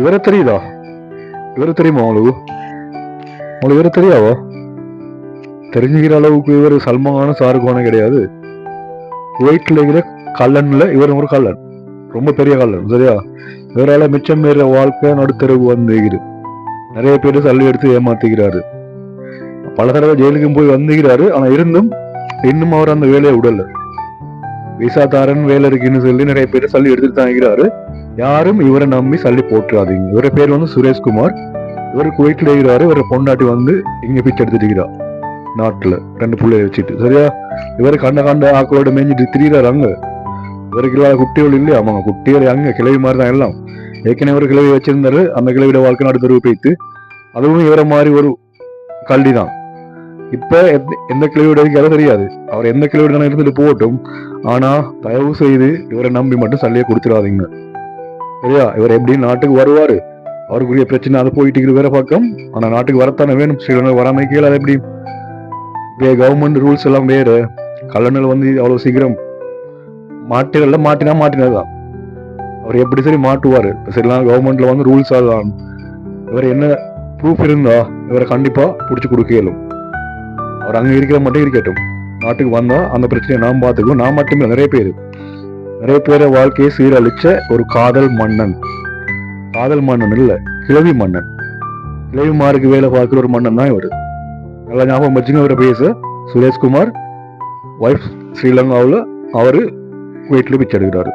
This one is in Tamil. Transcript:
இவரை தெரியுதா? இவரை தெரியுமா உங்களுக்கு? உங்களுக்கு இவரை தெரியாவோ? தெரிஞ்சுக்கிற அளவுக்கு இவர் சல்மானான ஷாருக்கான கிடையாது. குவைட்ல இருக்கிற கல்லன்ல இவர் ஒரு கல்லன், ரொம்ப பெரிய கல்லன். சரியா? இவரால மிச்சம் மீற வாழ்க்கை நடுத்தரவு வந்துகிறது. நிறைய பேர் சல்லி எடுத்து ஏமாத்திக்கிறாரு. பல தடவை ஜெயிலுக்கும் போய் வந்துக்கிறாரு. ஆனா இருந்தும் இன்னும் அவர் அந்த வேலையை விடல. விசா தாரன் வேலை இருக்குன்னு சொல்லி நிறைய பேர் சல்லி எடுத்துட்டு தான் இருக்கிறாரு. யாரும் இவரை நம்பி சல்லி போட்டுறாதீங்க. இவர பேர் வந்து சுரேஷ்குமார். இவர் குவைட்ல இருக்கிறாரு. இவரை பொண்டாட்டி வந்து இங்க பிச்சை எடுத்துட்டு இருக்கிறா நாட்டுல 2 பிள்ளைய வச்சுட்டு. சரியா? இவர் கண்ட ஆக்களோட மேஞ்சிட்டு திரியிறாரு அங்க. இவருக்கு இல்லாத குட்டிகள் இல்லையா? ஆமாங்க, குட்டிகள் அங்க கிளவி மாதிரி தான் எல்லாம். ஏற்கனவே ஒரு கிளவி வச்சிருந்தாரு. அந்த கிளவியோட வாழ்க்கை நடுத்தரவு போய்த்து. அதுவும் இவரை மாதிரி ஒரு கல்வி தான். இப்ப எந்த கிளவியோட இருக்காரோ தெரியாது. அவர் எந்த கிளவியோட தானே இருந்துட்டு போகட்டும். ஆனா தயவு செய்து இவரை நம்பி மட்டும் சல்லியை கொடுத்துடாதீங்க. சரியா? இவர் எப்படி நாட்டுக்கு வருவாரு, அவருக்குரிய பிரச்சனை அதை போயிட்டு இருக்கிற வேற பக்கம். ஆனா நாட்டுக்கு வரத்தானே வேணும். ஸ்ரீலங்கா வராம கீழே அது எப்படி? கவர்மெண்ட் ரூல்ஸ் எல்லாம் வேறு. கல்லணல் வந்து அவ்வளவு சீக்கிரம் மாட்டினதுதான். அவர் எப்படி சரி மாட்டுவாரு. சரிலாம் கவர்மெண்ட்ல வந்து ரூல்ஸ் ஆகலாம். இவர் என்ன ப்ரூஃப் இருந்தா இவரை கண்டிப்பா புடிச்சு கொடுக்க இயலும். அவர் அங்க இருக்கிற மட்டும் இருக்கட்டும். நாட்டுக்கு வந்தா அந்த பிரச்சனையை நாம் பார்த்துக்குவோம். நான் மட்டுமே நிறைய பேரை வாழ்க்கையை சீரழிச்ச ஒரு காதல் மன்னன் இல்ல, கிழவி மன்னன். கிழவி மாருக்கு வேலை பார்க்கிற ஒரு மன்னன் தான் இவர். நல்லா ஞாபகம் வச்சுங்க. இவரை பேச சுரேஷ்குமார் ஒய்ஃப் ஸ்ரீலங்காவில் அவரு குவைட்ல பிச்சை எடுக்கிறாரு.